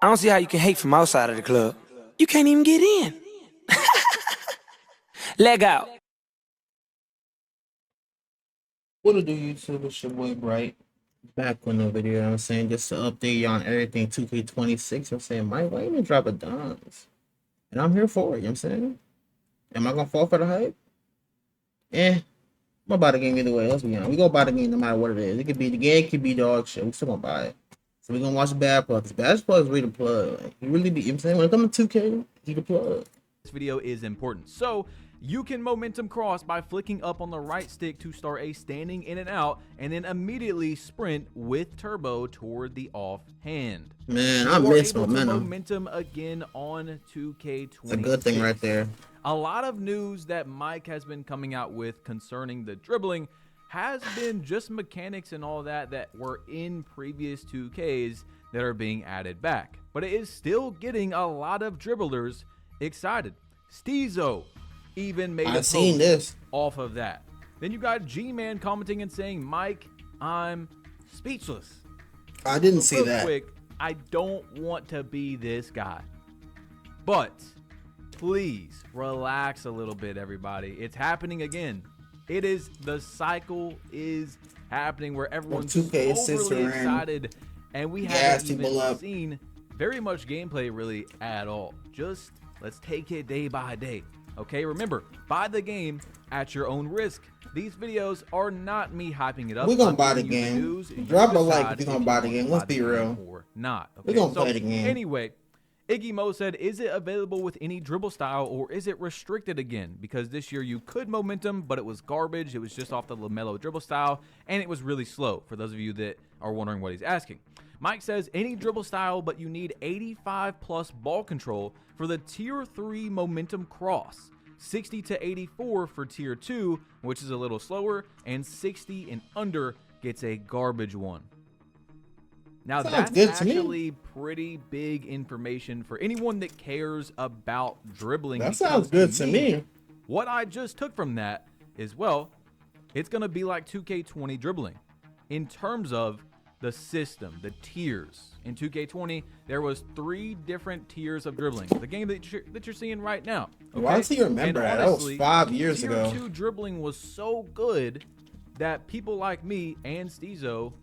I don't see how you can hate from outside of the club. You can't even get in. Leg out. What to do, YouTube? It's your boy Bright. Back with no video, you know what I'm saying? Just to update you on everything 2K26. I'm saying, Mike, why you didn't drop a dimes? And I'm here for it, you know what I'm saying? Am I gonna fall for the hype? I'm gonna buy the game either way. Let's be honest. We gonna buy the game no matter what it is. It could be the game, it could be dog shit. We still gonna buy it. So we gonna watch the bad plugs. Bad plugs really the plug. Like, he really be, you know what I'm saying? When it comes to 2K, he the plug. This video is important. So you can momentum cross by flicking up on the right stick to start a standing in and out, and then immediately sprint with turbo toward the offhand. Man, I miss momentum. Momentum again on 2K26. It's a good thing right there. A lot of news that Mike has been coming out with concerning the dribbling has been just mechanics and all that were in previous 2Ks that are being added back. But it is still getting a lot of dribblers excited. Steezo even made a post off of that. Then you got G-Man commenting and saying, Mike, I'm speechless. I didn't see that. Quick, I don't want to be this guy. But please relax a little bit, everybody. It's happening again. The cycle is happening where everyone's overly excited, and we haven't even seen very much gameplay really at all. Just let's take it day by day. Okay, remember, buy the game at your own risk. These videos are not me hyping it up. We're gonna buy the game. Drop a like if you're gonna buy the game. Let's be real. Or not. Okay? We're gonna play the game. Anyway, Iggy Mo said, is it available with any dribble style or is it restricted again? Because this year you could momentum, but it was garbage. It was just off the LaMelo dribble style, and it was really slow, for those of you that are wondering what he's asking. Mike says, any dribble style, but you need 85 plus ball control for the tier 3 momentum cross. 60 to 84 for tier 2, which is a little slower, and 60 and under gets a garbage one. Now that's actually pretty big information for anyone that cares about dribbling. That sounds good to me. What I just took from that is, well, it's going to be like 2K20 dribbling in terms of the system, the tiers. In 2K20, there was 3 different tiers of dribbling. The game that you're seeing right now. Okay? Why does he remember that? That was 5 years ago. Tier 2 dribbling was so good that people like me and Steezo,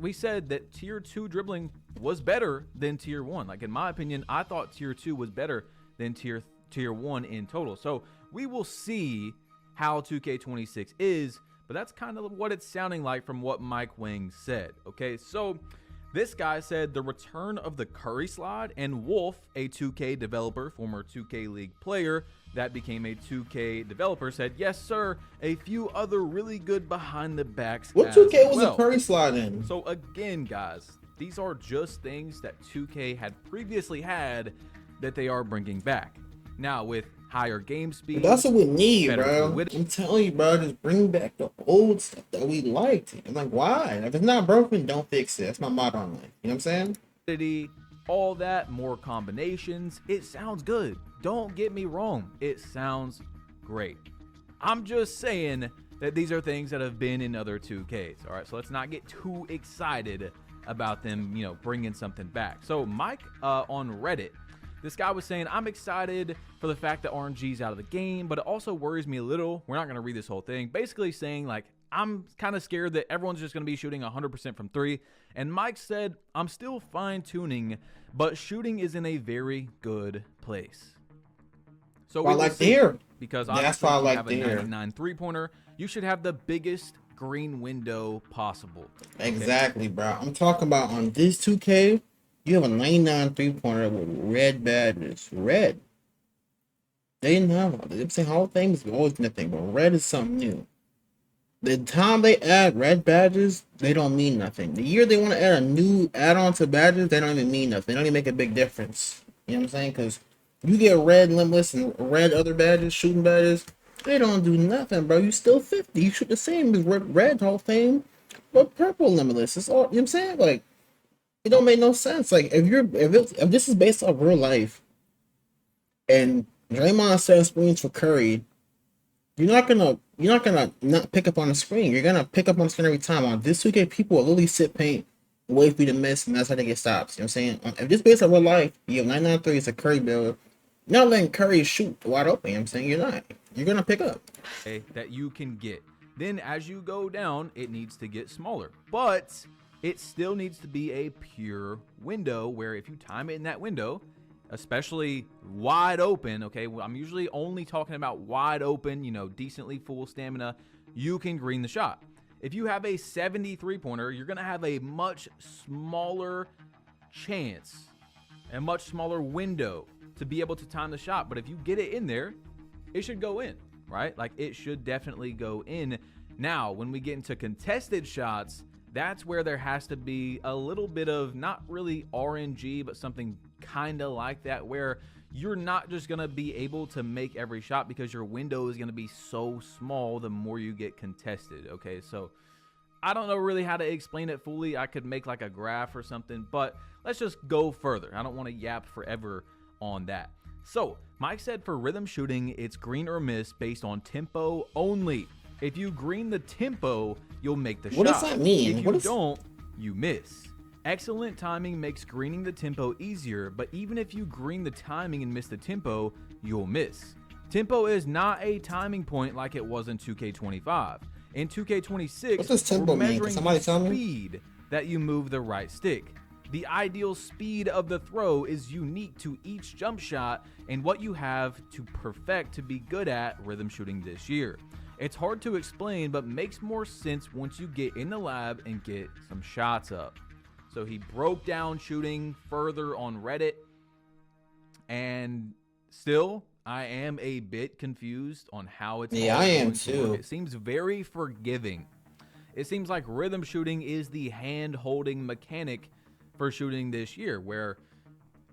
we said that tier 2 dribbling was better than tier 1. Like, in my opinion, I thought tier 2 was better than tier 1 in total. So we will see how 2K26 is, but that's kind of what it's sounding like from what Mike Wang said. Okay, so this guy said the return of the Curry slide, and Wolf, a 2K developer, former 2K League player that became a 2K developer, said, yes, sir, a few other really good behind the backs. What 2K was a Curry slide in? So again, guys, these are just things that 2K had previously had that they are bringing back. Now, with higher game speed. That's what we need, bro. I'm telling you, bro, just bring back the old stuff that we liked. I'm like, why? If it's not broken, don't fix it. That's my motto on life. You know what I'm saying? All that, more combinations. It sounds good. Don't get me wrong. It sounds great. I'm just saying that these are things that have been in other 2Ks. All right, so let's not get too excited about them, bringing something back. So Mike on Reddit, this guy was saying, I'm excited for the fact that RNG's out of the game, but it also worries me a little. We're not going to read this whole thing. Basically saying, like, I'm kind of scared that everyone's just going to be shooting 100% from 3. And Mike said, I'm still fine-tuning, but shooting is in a very good place. So I like to hear. Because obviously you have a 99 three-pointer, you should have the biggest green window possible. Okay? Exactly, bro. I'm talking about on this 2K, you have a 99 three-pointer with red badges. Red. They didn't have one. They're saying Hall of Fame is always nothing, but red is something new. The time they add red badges, they don't mean nothing. The year they want to add a new add-on to badges, they don't even mean nothing. They don't even make a big difference. You know what I'm saying? Because you get red limitless and red other badges, shooting badges, they don't do nothing, bro. You still 50. You shoot the same as red Hall of Fame, but purple limitless. It's all, you know what I'm saying? Like, it don't make no sense. Like, if this is based off real life, and Draymond set screens for Curry, you're not gonna not pick up on the screen. You're gonna pick up on the screen every time. On this 2K, people will literally sit paint wait for you to miss, and that's how they get stops. You know what I'm saying? If this based on real life, you have 99 threes, a Curry build. You're not letting Curry shoot wide open. You know what I'm saying? You're not. You're going to pick up. That you can get. Then as you go down, it needs to get smaller. But it still needs to be a pure window where if you time it in that window, especially wide open, okay, well, I'm usually only talking about wide open, you know, decently full stamina, you can green the shot. If you have a 73 pointer, you're going to have a much smaller chance, a much smaller window to be able to time the shot. But if you get it in there, it should go in, right? Like it should definitely go in. Now, when we get into contested shots, that's where there has to be a little bit of not really RNG, but something kind of like that, where you're not just going to be able to make every shot because your window is going to be so small the more you get contested. Okay, so I don't know really how to explain it fully. I could make like a graph or something, but let's just go further. I don't want to yap forever on that. So Mike said for rhythm shooting, it's green or miss based on tempo only. If you green the tempo, you'll make the shot. What does that mean? If you don't, you miss. Excellent timing makes greening the tempo easier, but even if you green the timing and miss the tempo, you'll miss. Tempo is not a timing point like it was in 2K25. In 2K26, what does tempo mean? Can somebody tell me? Speed that you move the right stick. The ideal speed of the throw is unique to each jump shot and what you have to perfect to be good at rhythm shooting this year. It's hard to explain, but makes more sense once you get in the lab and get some shots up. So he broke down shooting further on Reddit, and still, I am a bit confused on how it's I am too. It seems very forgiving. It seems like rhythm shooting is the hand-holding mechanic for shooting this year, where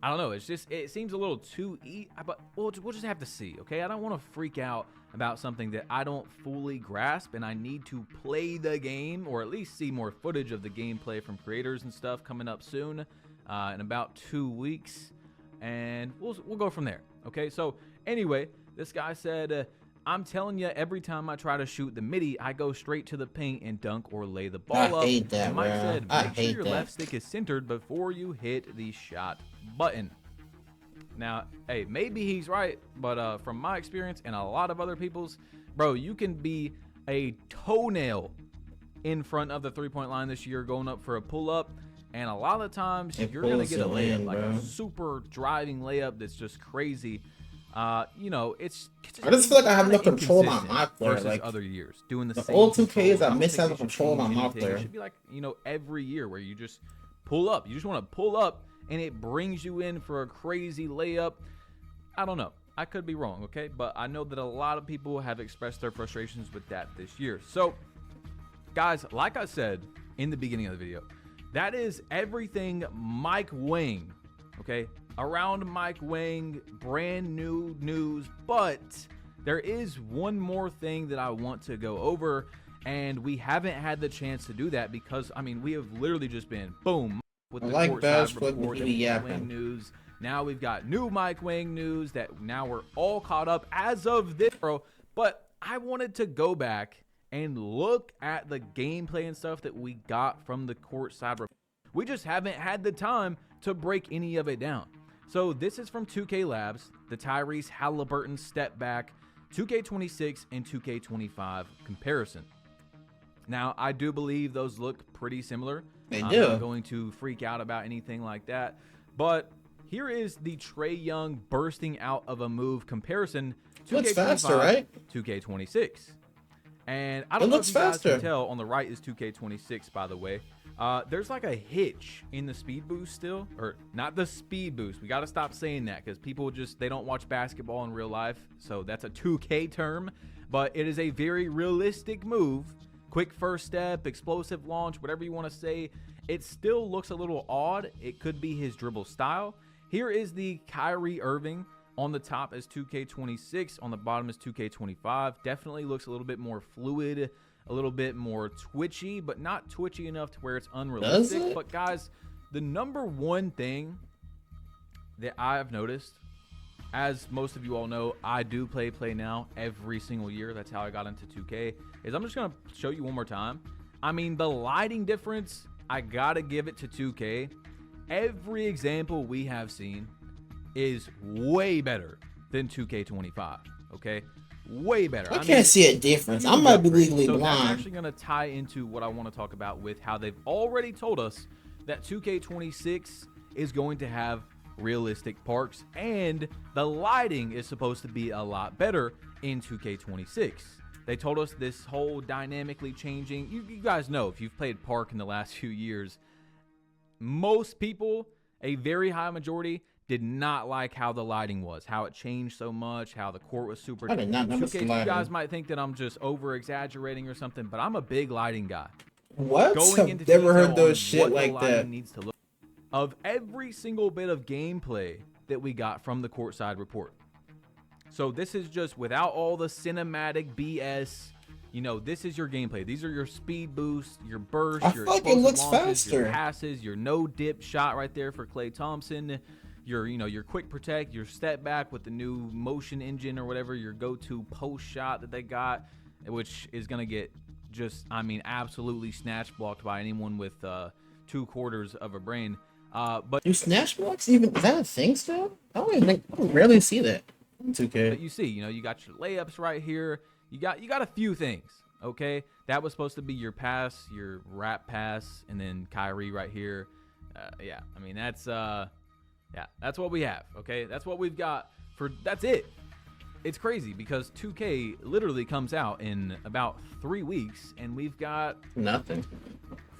I don't know, it seems a little too but we'll just have to see, okay? I don't want to freak out about something that I don't fully grasp, and I need to play the game, or at least see more footage of the gameplay from creators and stuff coming up soon, in about 2 weeks, and we'll go from there, okay? So anyway, this guy said, I'm telling you, every time I try to shoot the midi, I go straight to the paint and dunk or lay the ball up. I hate that, and Mike bro. said, I make sure hate your that. left stick is centered before you hit the shot button. Now, hey, maybe he's right, but from my experience and a lot of other people's, bro, you can be a toenail in front of the three-point line this year going up for a pull-up, and a lot of times you're going to get a layup, like a super driving layup that's just crazy. You know, it's I just feel like I have no control of my mouth player. versus Like other years doing the same old 2Ks, control. I don't miss think having they should control of my change mouth anything. player. It should be like, you know, every year where you just pull up. You just want to pull up and it brings you in for a crazy layup. I don't know. I could be wrong, okay? But I know that a lot of people have expressed their frustrations with that this year. So, guys, like I said in the beginning of the video, that is everything Mike Wang, okay? Around Mike Wang, brand new news, but there is one more thing that I want to go over, and we haven't had the chance to do that because, I mean, we have literally just been boom with the courtside report, Mike Wang news. Now we've got new Mike Wang news that now we're all caught up as of this, bro. But I wanted to go back and look at the gameplay and stuff that we got from the courtside report. We just haven't had the time to break any of it down. So this is from 2K Labs, the Tyrese Halliburton step back, 2K26 and 2K25 comparison. Now, I do believe those look pretty similar. They I'm do. not going to freak out about anything like that. But here is the Trae Young bursting out of a move comparison. Looks faster, right? 2K26. And I don't know if you guys can tell, on the right is 2K26, by the way. There's like a hitch in the speed boost still, or not the speed boost. We got to stop saying that because people just, they don't watch basketball in real life. So that's a 2K term, but it is a very realistic move. Quick first step, explosive launch, whatever you want to say. It still looks a little odd. It could be his dribble style. Here is the Kyrie Irving. On the top is 2K26. On the bottom is 2K25. Definitely looks a little bit more fluid, a little bit more twitchy, but not twitchy enough to where it's unrealistic. But guys, the number one thing that I've noticed, as most of you all know, I do play now every single year. That's how I got into 2K. Is I'm just going to show you one more time. I mean, the lighting difference I gotta give it to 2K. Every example we have seen is way better than 2K25. Okay, way better. I can't see a difference. I huge might be upgrade. legally So that's blind. actually going to tie into what I want to talk about with how they've already told us that 2K26 is going to have realistic parks, and the lighting is supposed to be a lot better in 2K26. They told us this whole dynamically changing. You guys know, if you've played Park in the last few years, most people, a very high majority, did not like how the lighting was, how it changed so much, how the court was super. I did not notice the 2K, you lighting. guys might think that I'm just over exaggerating or something, but I'm a big lighting guy. What? Going into I've never detail heard on those shit what the like lighting that. needs to look of every single bit of gameplay that we got from the courtside report. So this is just without all the cinematic BS. You know, this is your gameplay. These are your speed boosts, your burst, I your feel like it explosive looks launches, your faster. passes, your no dip shot right there for Klay Thompson. Your quick protect, your step back with the new motion engine or whatever, your go-to post shot that they got, which is gonna get just, I mean, absolutely snatch blocked by anyone with 2/4 of a brain. But Do snatch blocks even, is that a thing still? I rarely see that in 2K. But you see, you got your layups right here. You got a few things, okay? That was supposed to be your pass, your wrap pass, and then Kyrie right here. Yeah, I mean, that's what we have, okay? That's what we've got that's it. It's crazy because 2K literally comes out in about 3 weeks, and we've got Nothing.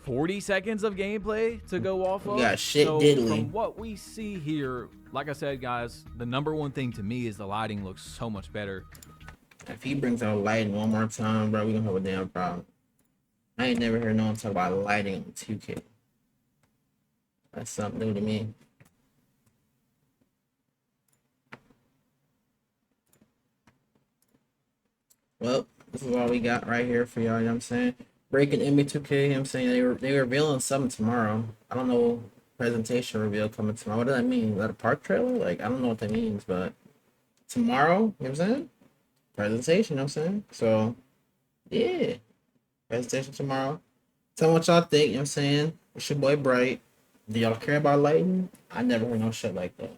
40 seconds of gameplay to go off of. got shit so diddly. From what we see here, like I said, guys, the number one thing to me is the lighting looks so much better. If he brings out lighting one more time, bro, we gonna have a damn problem. I ain't never heard no one talk about lighting on 2K. That's something new to me. Well, this is all we got right here for y'all, you know what I'm saying? Breaking NBA 2K, you know what I'm saying? They revealing something tomorrow. I don't know, presentation reveal coming tomorrow. What does that mean? Is that a park trailer? Like, I don't know what that means, but tomorrow, you know what I'm saying? Presentation, you know what I'm saying? So, yeah. Presentation tomorrow. Tell me what y'all think, you know what I'm saying? It's your boy Bright. Do y'all care about lighting? I never heard no shit like that.